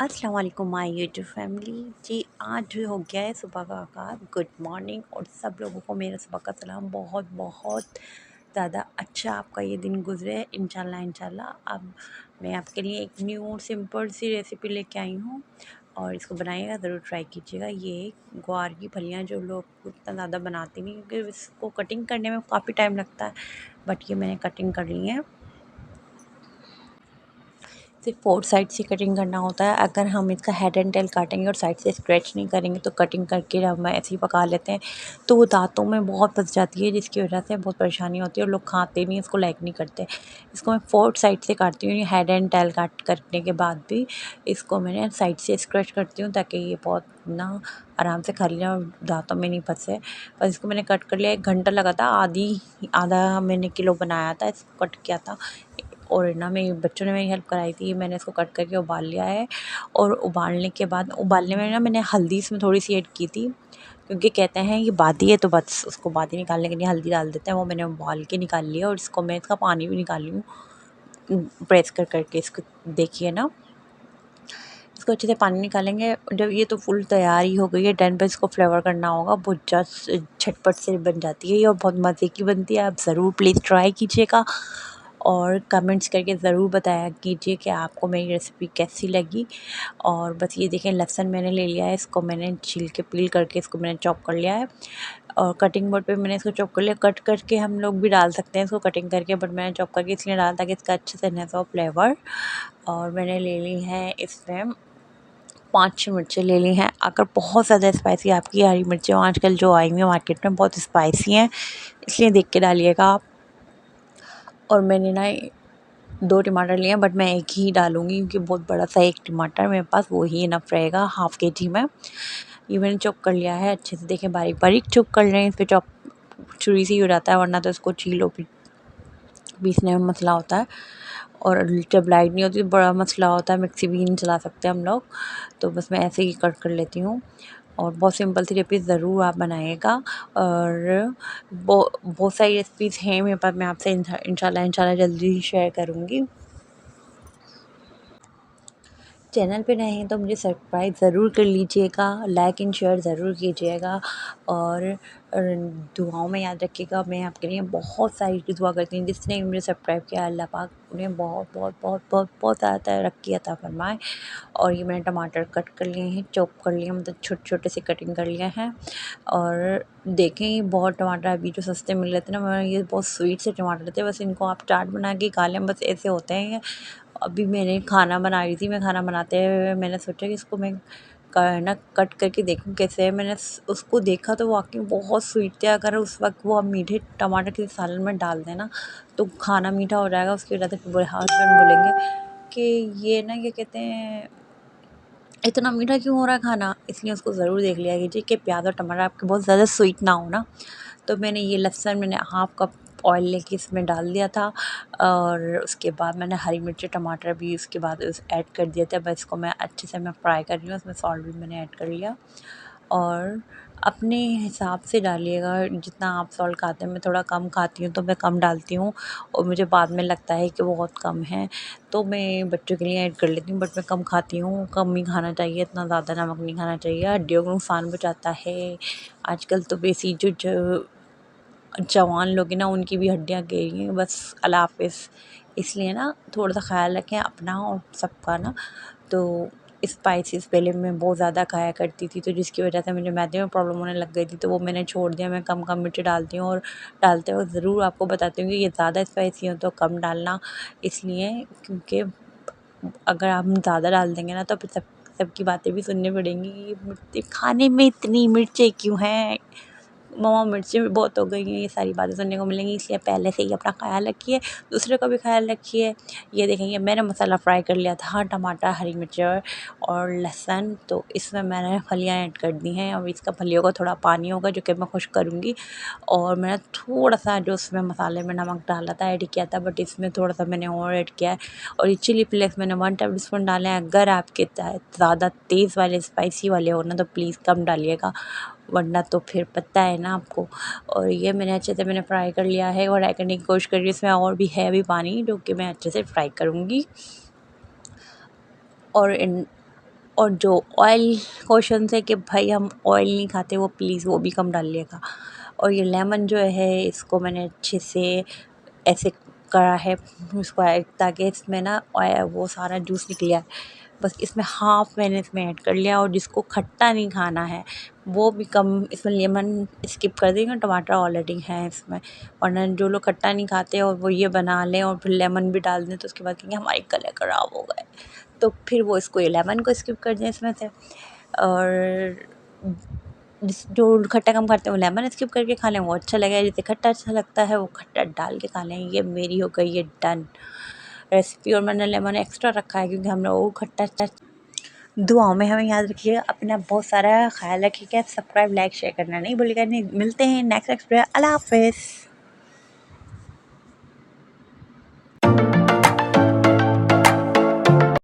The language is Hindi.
अस्सलाम वालेकुम माय यूट्यूब फैमिली जी। आज हो गया है सुबह का आगाज़। गुड मॉर्निंग और सब लोगों को मेरा सुबह का सलाम। बहुत बहुत ज़्यादा अच्छा आपका ये दिन गुजरे इंशाल्लाह इंशाल्लाह। अब मैं आपके लिए एक न्यू सिंपल सी रेसिपी लेके आई हूँ और इसको बनाइएगा, ज़रूर ट्राई कीजिएगा। ये ग्वार की फलियाँ जो लोग उतना ज़्यादा बनाते नहीं, क्योंकि इसको कटिंग करने में काफ़ी टाइम लगता है, बट ये मैंने कटिंग कर ली है। सिर्फ फोर साइड से कटिंग करना होता है। अगर हम इसका हेड एंड टेल काटेंगे और साइड से स्क्रैच नहीं करेंगे तो कटिंग करके हम ऐसे ही पका लेते हैं तो वो दांतों में बहुत फंस जाती है, जिसकी वजह से बहुत परेशानी होती है और लोग खाते नहीं, इसको लाइक नहीं करते। इसको मैं फोर साइड से काटती हूँ, हेड एंड टेल काट करने के बाद भी इसको मैंने साइड से स्क्रैच करती हूँ ताकि ये बहुत ना आराम से खा लिया और दांतों में नहीं फंसे। बस इसको मैंने कट कर लिया, 1 घंटा लगा था। आधा मैंने किलो बनाया था, इसको कट किया था और ना मेरे बच्चों ने मेरी हेल्प कराई थी। मैंने इसको कट करके उबाल लिया है और उबालने के बाद उबालने में ना मैंने हल्दी इसमें थोड़ी सी ऐड की थी, क्योंकि कहते हैं ये बादी है तो बस उसको बादी निकालने के लिए हल्दी डाल देते हैं। वो मैंने उबाल के निकाल लिया और इसको मैं इसका पानी भी निकाल ली हूँ प्रेस कर करके। इसको देखिए ना, इसको अच्छे से पानी निकालेंगे। जब ये तो फुल तैयार ही हो गई है, डन। पर इसको फ्लेवर करना होगा, बहुत जस्ट झटपट से बन जाती है ये और बहुत मज़े की बनती है। आप ज़रूर प्लीज़ ट्राई कीजिएगा और कमेंट्स करके ज़रूर बताया कीजिए कि आपको मेरी रेसिपी कैसी लगी। और बस ये देखें, लहसुन मैंने ले लिया है, इसको मैंने छील के पील करके इसको मैंने चॉप कर लिया है और कटिंग बोर्ड पे मैंने इसको चॉप कर लिया। कट करके हम लोग भी डाल सकते हैं इसको कटिंग करके, बट मैंने चॉप करके इसलिए डाला ताकि इसका अच्छे से एनहांस हो फ्लेवर। और मैंने ले ली है इसमें 5 मिर्चें ले ली हैं। अगर बहुत ज़्यादा स्पाइसी आपकी हरी मिर्चें आजकल जो आई हुई हैं मार्केट में बहुत स्पाइसी हैं, इसलिए देख के डालिएगा आप। और मैंने ना 2 टमाटर लिए हैं, बट मैं एक ही डालूँगी क्योंकि बहुत बड़ा सा एक टमाटर मेरे पास वो ही इनफ रहेगा हाफ़ केजी में। ये मैंने चॉप कर लिया है अच्छे से, देखें बारीक-बारीक चॉप कर लें। इस पे चॉप छुरी से ही हो जाता है, वरना तो इसको छीलो पीसने में मसला होता है। और जब लाइट नहीं होती तो बड़ा मसला होता है, मिक्सी भी नहीं चला सकते हम लोग। तो बस मैं ऐसे ही कट कर लेती हूँ और बहुत सिंपल सी रेसिपी ज़रूर आप बनाइएगा। और बहुत सारी रेसिपीज़ हैं मेरे पास, मैं आपसे इंशाल्लाह इंशाल्लाह जल्दी ही शेयर करूँगी। चैनल पे नए हैं तो मुझे सब्सक्राइब ज़रूर कर लीजिएगा, लाइक एंड शेयर ज़रूर कीजिएगा और दुआओं में याद रखिएगा। मैं आपके लिए बहुत सारी दुआ करती हूँ। जिसने भी मुझे सब्सक्राइब किया, अल्लाह पाक उन्हें बहुत बहुत बहुत बहुत बहुत ज़्यादा तरक्की अता फरमाए। और ये मैंने टमाटर कट कर लिए हैं, चॉप कर लिए, मतलब छोटे छोटे से कटिंग कर लिए हैं। और देखें ये बहुत टमाटर अभी जो सस्ते मिल रहे थे ना, मैं ये बहुत स्वीट से टमाटर थे, बस इनको आप चाट बना के खा लें, बस ऐसे होते हैं ये। अभी मैंने खाना बना रही थी, मैं खाना बनाते हुए मैंने सोचा कि इसको मैं ना कट करके देखूं कैसे है। मैंने उसको देखा तो वाकई बहुत स्वीट थे। अगर उस वक्त वो आप मीठे टमाटर किसी सालन में डाल देना तो खाना मीठा हो जाएगा। उसकी वजह से फिर हस्बैंड बोलेंगे कि ये ना, ये कहते हैं इतना मीठा क्यों हो रहा है खाना। इसलिए उसको ज़रूर देख लिया कीजिए कि प्याज और टमाटर आपके बहुत ज़्यादा स्वीट ना हो ना। तो मैंने ये लहसुन मैंने हाफ़ कप ऑयल लेके इसमें डाल दिया था और उसके बाद मैंने हरी मिर्ची टमाटर भी उसके बाद ऐड कर दिया था। बस इसको मैं अच्छे से मैं फ्राई कर रही हूँ। उसमें सॉल्ट भी मैंने ऐड कर लिया और अपने हिसाब से डालिएगा जितना आप सॉल्ट खाते हैं। मैं थोड़ा कम खाती हूँ तो मैं कम डालती हूँ और मुझे बाद में लगता है कि बहुत कम है तो मैं बच्चों के लिए ऐड कर लेती हूँ, बट मैं कम खाती हूँ। कम ही खाना चाहिए, इतना ज़्यादा नमक नहीं खाना चाहिए, हड्डियों को नुकसान पहुँचाता है। आजकल तो बेसी जो जवान लोग हैं ना, उनकी भी हड्डियाँ गई हैं। बस अल्लाह हाफ़िज़। इसलिए ना थोड़ा सा ख़्याल रखें अपना और सबका ना। तो स्पाइसेस पहले मैं बहुत ज़्यादा खाया करती थी, तो जिसकी वजह से मुझे मैदे में प्रॉब्लम होने लग गई थी, तो वो मैंने छोड़ दिया। मैं कम कम मिर्ची डालती हूँ और डालते वक्त ज़रूर आपको बताती हूँ कि ये ज़्यादा स्पाइसी हो तो कम डालना, इसलिए क्योंकि अगर हम ज़्यादा डाल देंगे ना तो फिर सबकी बातें भी सुननी पड़ेंगी कि खाने में इतनी मिर्चें क्यों हैं, मम्मा मिर्चें भी बहुत हो गई हैं, ये सारी बातें सुनने को मिलेंगी। इसलिए पहले से ही अपना ख़्याल रखिए, दूसरे का भी ख़्याल रखिए। ये देखेंगे मैंने मसाला फ्राई कर लिया था, टमाटर, हरी मिर्च और लहसुन। तो इसमें मैंने फलियाँ ऐड कर दी हैं। अब इसका फलियों का थोड़ा पानी होगा जो कि मैं खुश करूँगी। और मैंने थोड़ा सा जो उसमें मसाले में नमक डाला था ऐड किया था, बट इसमें थोड़ा सा मैंने और ऐड किया है। और ये चिली फ्लेक्स मैंने 1 टेबल स्पून डाले हैं। अगर आपके ज़्यादा तेज़ वाले स्पाइसी वाले हो ना तो प्लीज़ कम डालिएगा, वरना तो फिर पता है ना आपको। और ये मैंने अच्छे से मैंने फ्राई कर लिया है और फ्राई करने की कोशिश कर रही हूँ। इसमें और भी है अभी पानी जो कि मैं अच्छे से फ्राई करूँगी। और और जो ऑयल क्वेश्चन है कि भाई हम ऑयल नहीं खाते, वो प्लीज़ वो भी कम डालिएगा। और ये लेमन जो है इसको मैंने अच्छे से ऐसे करा है उसको ताकि इसमें ना वो सारा जूस निकल जाए। बस इसमें हाफ़ मैंने इसमें ऐड कर लिया। और जिसको खट्टा नहीं खाना है वो भी कम इसमें लेमन स्किप कर देंगे, टमाटर ऑलरेडी है इसमें। वरना जो लोग खट्टा नहीं खाते और वो ये बना लें और फिर लेमन भी डाल दें तो उसके बाद कहेंगे हमारे गले ख़राब हो गए, तो फिर वो इसको ये लेमन को स्किप कर दें इसमें से। और जो खट्टा कम खाते हैं वो लेमन स्किप करके खा लें, वो अच्छा लगेगा। जिसे खट्टा अच्छा लगता है वो खट्टा डाल के खा लें। ये मेरी हो गई ये डन रेसिपी। और मैंने लेमन एक्स्ट्रा रखा है क्योंकि हम लोग खट्टा। दुआओं में हमें याद रखिएगा, अपना बहुत सारा ख्याल रखिएगा। सब्सक्राइब लाइक शेयर करना नहीं भूलिएगा। नहीं मिलते हैं नेक्स्ट एक्सप्रेस। अल्लाह हाफ़िज़।